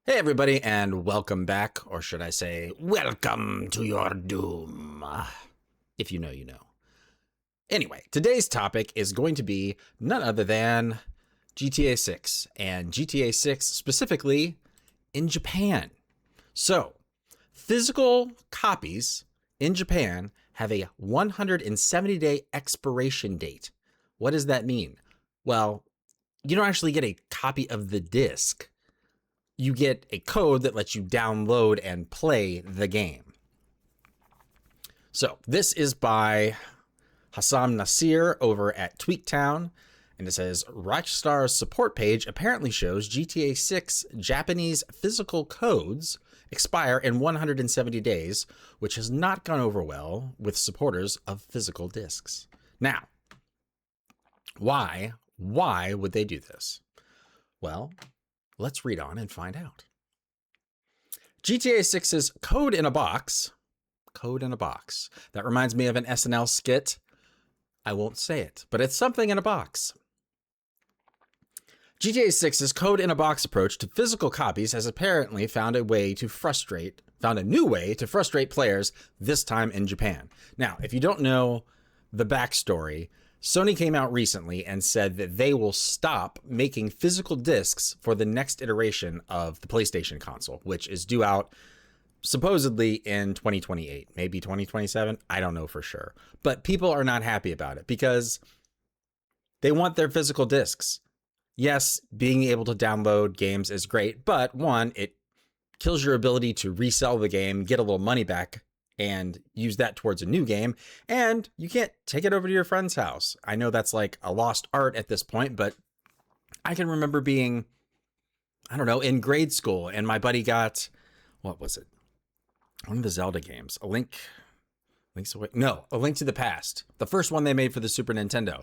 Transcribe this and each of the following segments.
Hey everybody, and welcome back, or should I say, welcome to your doom. If you know, you know. Anyway, today's topic is going to be none other than GTA 6, and GTA 6 specifically in Japan. So, physical copies in Japan have a 170-day expiration date. What does that mean? Well, you don't actually get a copy of the disc. You get a code that lets you download and play the game. So this is by Hassam Nasir over at Tweaktown, and it says Rockstar's support page apparently shows GTA 6 Japanese physical codes expire in 170 days, which has not gone over well with supporters of physical discs. Now, why would they do this? Well, let's read on and find out. GTA 6's Code in a Box. Code in a Box. That reminds me of an SNL skit. I won't say it, but it's something in a box. GTA 6's Code in a Box approach to physical copies has apparently found a new way to frustrate players, this time in Japan. Now, if you don't know the backstory, Sony came out recently and said that they will stop making physical discs for the next iteration of the PlayStation console, which is due out supposedly in 2028, maybe 2027. I don't know for sure. But people are not happy about it because they want their physical discs. Yes, being able to download games is great, but one, it kills your ability to resell the game, get a little money back, and use that towards a new game, and you can't take it over to your friend's house. I know that's like a lost art at this point, but I can remember being, I don't know, in grade school, and my buddy got, what was it? One of the Zelda games, A Link to the Past, the first one they made for the Super Nintendo.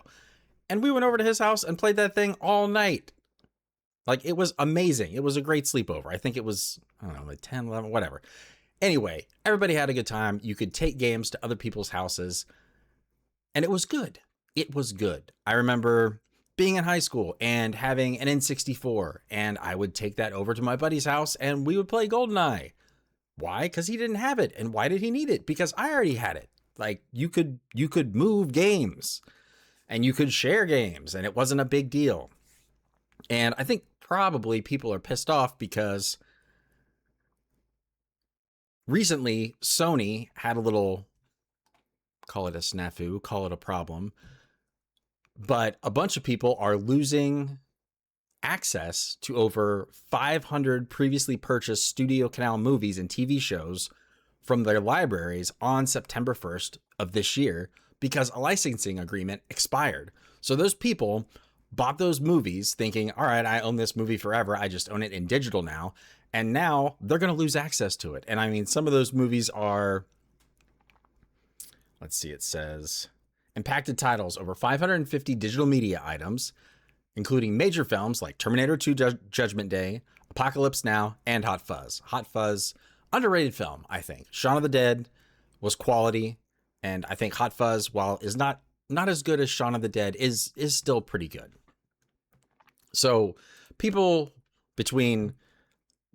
And we went over to his house and played that thing all night. Like, it was amazing. It was a great sleepover. I think it was, I don't know, like 10, 11, whatever. Anyway, everybody had a good time. You could take games to other people's houses, and it was good. It was good. I remember being in high school and having an N64, and I would take that over to my buddy's house, and we would play GoldenEye. Why? Because he didn't have it. And why did he need it? Because I already had it. Like, you could move games, and you could share games, and it wasn't a big deal. And I think probably people are pissed off because recently, Sony had a little, call it a snafu, call it a problem, but a bunch of people are losing access to over 500 previously purchased Studio Canal movies and TV shows from their libraries on September 1st of this year because a licensing agreement expired. So those people bought those movies thinking, all right, I own this movie forever. I just own it in digital now. And now they're going to lose access to it. And I mean, some of those movies are, let's see, it says impacted titles, over 550 digital media items, including major films like Terminator 2 Judgment Day, Apocalypse Now, and Hot Fuzz. Hot Fuzz, underrated film, I think. Shaun of the Dead was quality. And I think Hot Fuzz, while is not as good as Shaun of the Dead, is still pretty good. So people between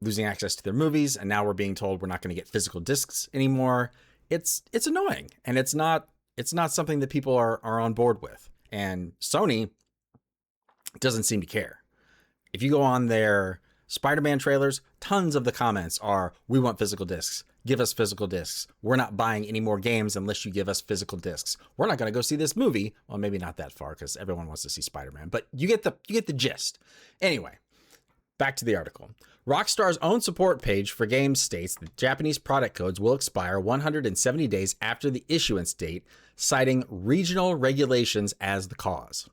losing access to their movies and now we're being told we're not going to get physical discs anymore, it's annoying, and it's not something that people are on board with. And Sony doesn't seem to care. If you go on their Spider-Man trailers, tons of the comments are, we want physical discs. Give us physical discs. We're not buying any more games unless you give us physical discs. We're not going to go see this movie. Well, maybe not that far because everyone wants to see Spider-Man, but you get the gist. Anyway, back to the article. Rockstar's own support page for games states that Japanese product codes will expire 170 days after the issuance date, citing regional regulations as the cause.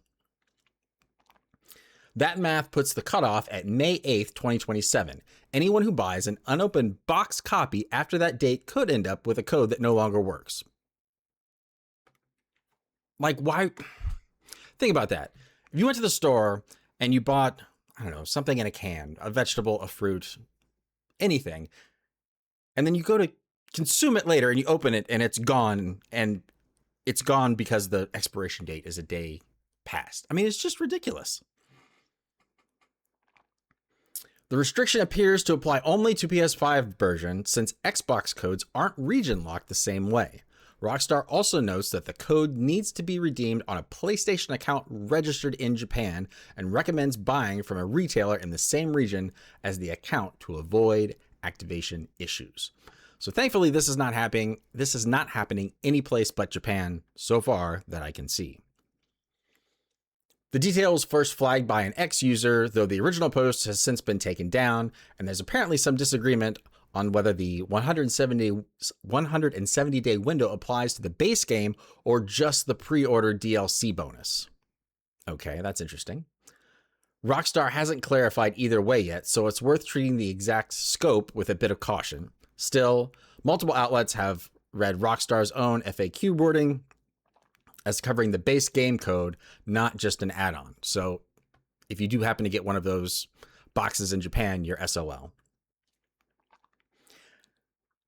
That math puts the cutoff at May 8th, 2027. Anyone who buys an unopened box copy after that date could end up with a code that no longer works. Like, why? Think about that. If you went to the store and you bought, I don't know, something in a can, a vegetable, a fruit, anything, and then you go to consume it later and you open it and it's gone because the expiration date is a day past. I mean, it's just ridiculous. The restriction appears to apply only to PS5 version since Xbox codes aren't region locked the same way. Rockstar also notes that the code needs to be redeemed on a PlayStation account registered in Japan and recommends buying from a retailer in the same region as the account to avoid activation issues. So thankfully, this is not happening. This is not happening any place but Japan so far that I can see. The detail was first flagged by an X user, though the original post has since been taken down, and there's apparently some disagreement on whether the 170-day window applies to the base game or just the pre-order DLC bonus. Okay, that's interesting. Rockstar hasn't clarified either way yet, so it's worth treating the exact scope with a bit of caution. Still, multiple outlets have read Rockstar's own FAQ wording as covering the base game code, not just an add-on. So if you do happen to get one of those boxes in Japan, you're SOL.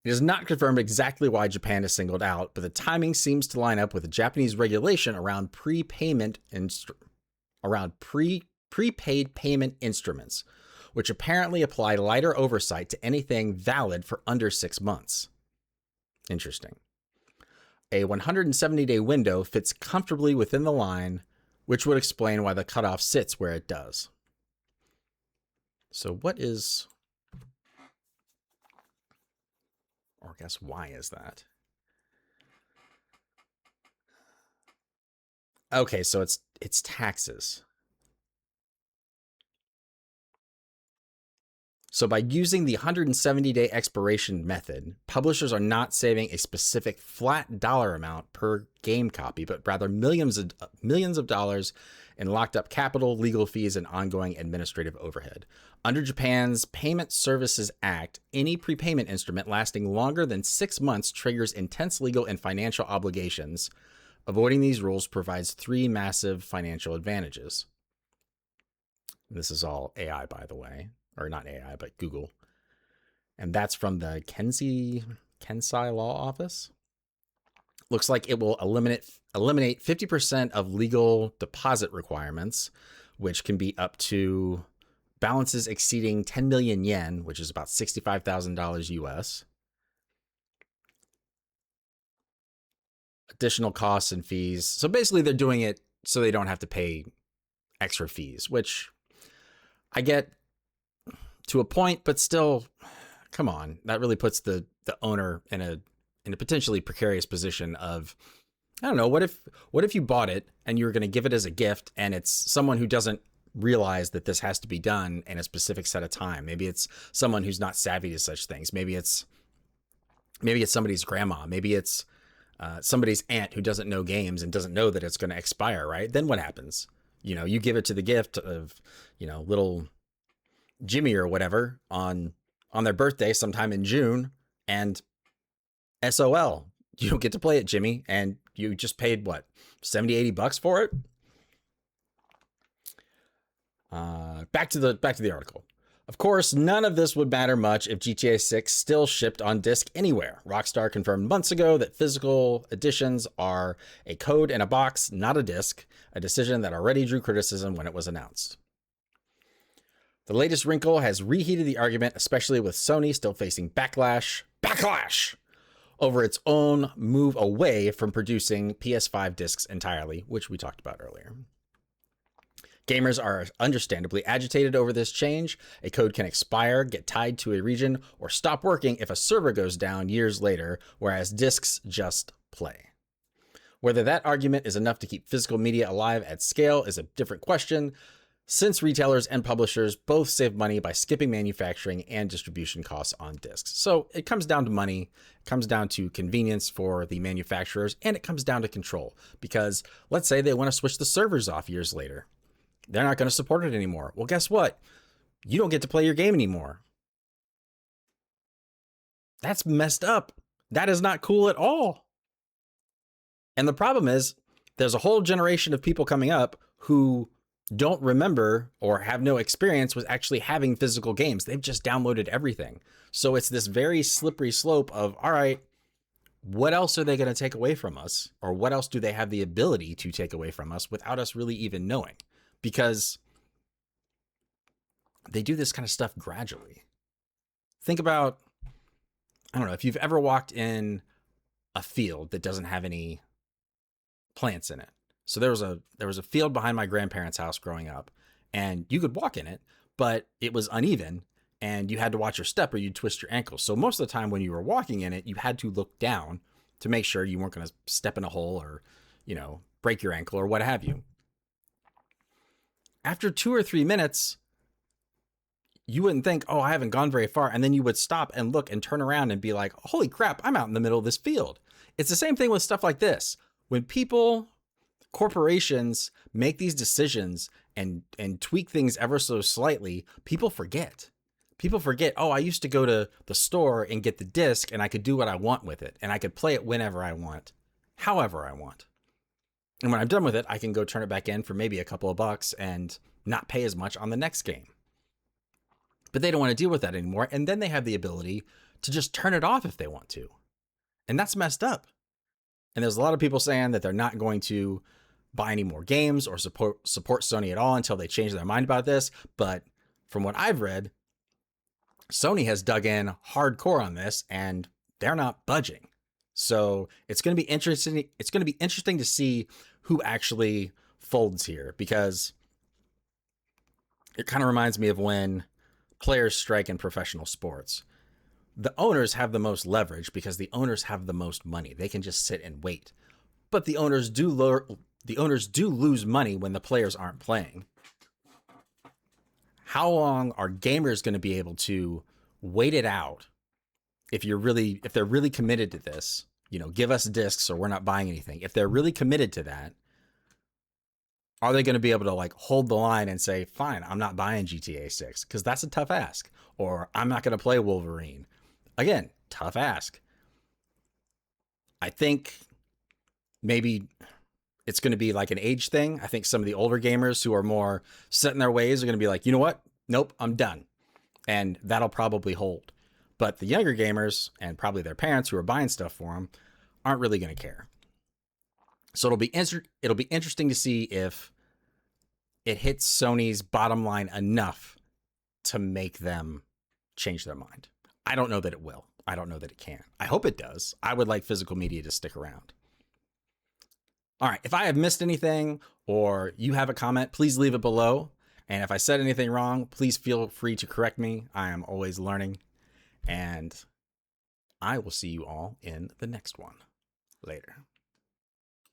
It is not confirmed exactly why Japan is singled out, but the timing seems to line up with the Japanese regulation around prepaid payment instruments, which apparently apply lighter oversight to anything valid for under 6 months. Interesting. A 170-day window fits comfortably within the line, which would explain why the cutoff sits where it does. So what is... Or I guess why is that? Okay, so it's taxes. So by using the 170-day expiration method, publishers are not saving a specific flat dollar amount per game copy, but rather millions of dollars in locked up capital, legal fees, and ongoing administrative overhead. Under Japan's Payment Services Act, any prepayment instrument lasting longer than 6 months triggers intense legal and financial obligations. Avoiding these rules provides 3 massive financial advantages. This is all AI, by the way. Or not AI, but Google. And that's from the Kensai Law Office. Looks like it will eliminate 50% of legal deposit requirements, which can be up to balances exceeding 10 million yen, which is about $65,000 US. Additional costs and fees. So basically they're doing it so they don't have to pay extra fees, which I get to a point, but still, come on. That really puts the owner in a potentially precarious position of, I don't know, what if you bought it and you were going to give it as a gift and it's someone who doesn't realize that this has to be done in a specific set of time. Maybe it's someone who's not savvy to such things. Maybe it's somebody's grandma. Maybe it's somebody's aunt who doesn't know games and doesn't know that it's going to expire, right? Then what happens? You know, you give it to the gift of, you know, little Jimmy or whatever on their birthday sometime in June, and SOL, you don't get to play it, Jimmy, and you just paid what, $70-$80 for it. Back to the article. Of course, none of this would matter much if GTA 6 still shipped on disc anywhere. Rockstar confirmed months ago that physical editions are a code in a box, not a disc, a decision that already drew criticism when it was announced. The latest wrinkle has reheated the argument, especially with Sony still facing backlash over its own move away from producing PS5 discs entirely, which we talked about earlier. Gamers are understandably agitated over this change. A code can expire, get tied to a region, or stop working if a server goes down years later, whereas discs just play. Whether that argument is enough to keep physical media alive at scale is a different question, since retailers and publishers both save money by skipping manufacturing and distribution costs on discs. So it comes down to money, it comes down to convenience for the manufacturers, and it comes down to control. Because let's say they want to switch the servers off years later. They're not going to support it anymore. Well, guess what? You don't get to play your game anymore. That's messed up. That is not cool at all. And the problem is, there's a whole generation of people coming up who don't remember or have no experience with actually having physical games. They've just downloaded everything. So it's this very slippery slope of, all right, what else are they going to take away from us? Or what else do they have the ability to take away from us without us really even knowing? Because they do this kind of stuff gradually. Think about, I don't know, if you've ever walked in a field that doesn't have any plants in it. So there was a field behind my grandparents' house growing up, and you could walk in it, but it was uneven and you had to watch your step or you'd twist your ankle. So most of the time when you were walking in it, you had to look down to make sure you weren't going to step in a hole or, you know, break your ankle or what have you. After 2 or 3 minutes, you wouldn't think, oh, I haven't gone very far. And then you would stop and look and turn around and be like, holy crap, I'm out in the middle of this field. It's the same thing with stuff like this. When corporations make these decisions and tweak things ever so slightly, people forget. People forget, oh, I used to go to the store and get the disc and I could do what I want with it. And I could play it whenever I want, however I want. And when I'm done with it, I can go turn it back in for maybe a couple of bucks and not pay as much on the next game. But they don't want to deal with that anymore. And then they have the ability to just turn it off if they want to. And that's messed up. And there's a lot of people saying that they're not going to buy any more games or support Sony at all until they change their mind about this. But from what I've read, Sony has dug in hardcore on this and they're not budging. So it's going to be interesting. It's going to be interesting to see who actually folds here, because it kind of reminds me of when players strike in professional sports. The owners have the most leverage because the owners have the most money. They can just sit and wait. But the owners do lose money when the players aren't playing. How long are gamers going to be able to wait it out if they're really committed to this? You know, give us discs or we're not buying anything. If they're really committed to that, are they going to be able to like hold the line and say, fine, I'm not buying GTA 6 because that's a tough ask, or I'm not going to play Wolverine? Again, tough ask. I think maybe it's going to be like an age thing. I think some of the older gamers who are more set in their ways are going to be like, you know what? Nope, I'm done. And that'll probably hold. But the younger gamers and probably their parents who are buying stuff for them aren't really going to care. So it'll be interesting to see if it hits Sony's bottom line enough to make them change their mind. I don't know that it will. I don't know that it can. I hope it does. I would like physical media to stick around. All right. If I have missed anything or you have a comment, please leave it below. And if I said anything wrong, please feel free to correct me. I am always learning. And I will see you all in the next one. Later.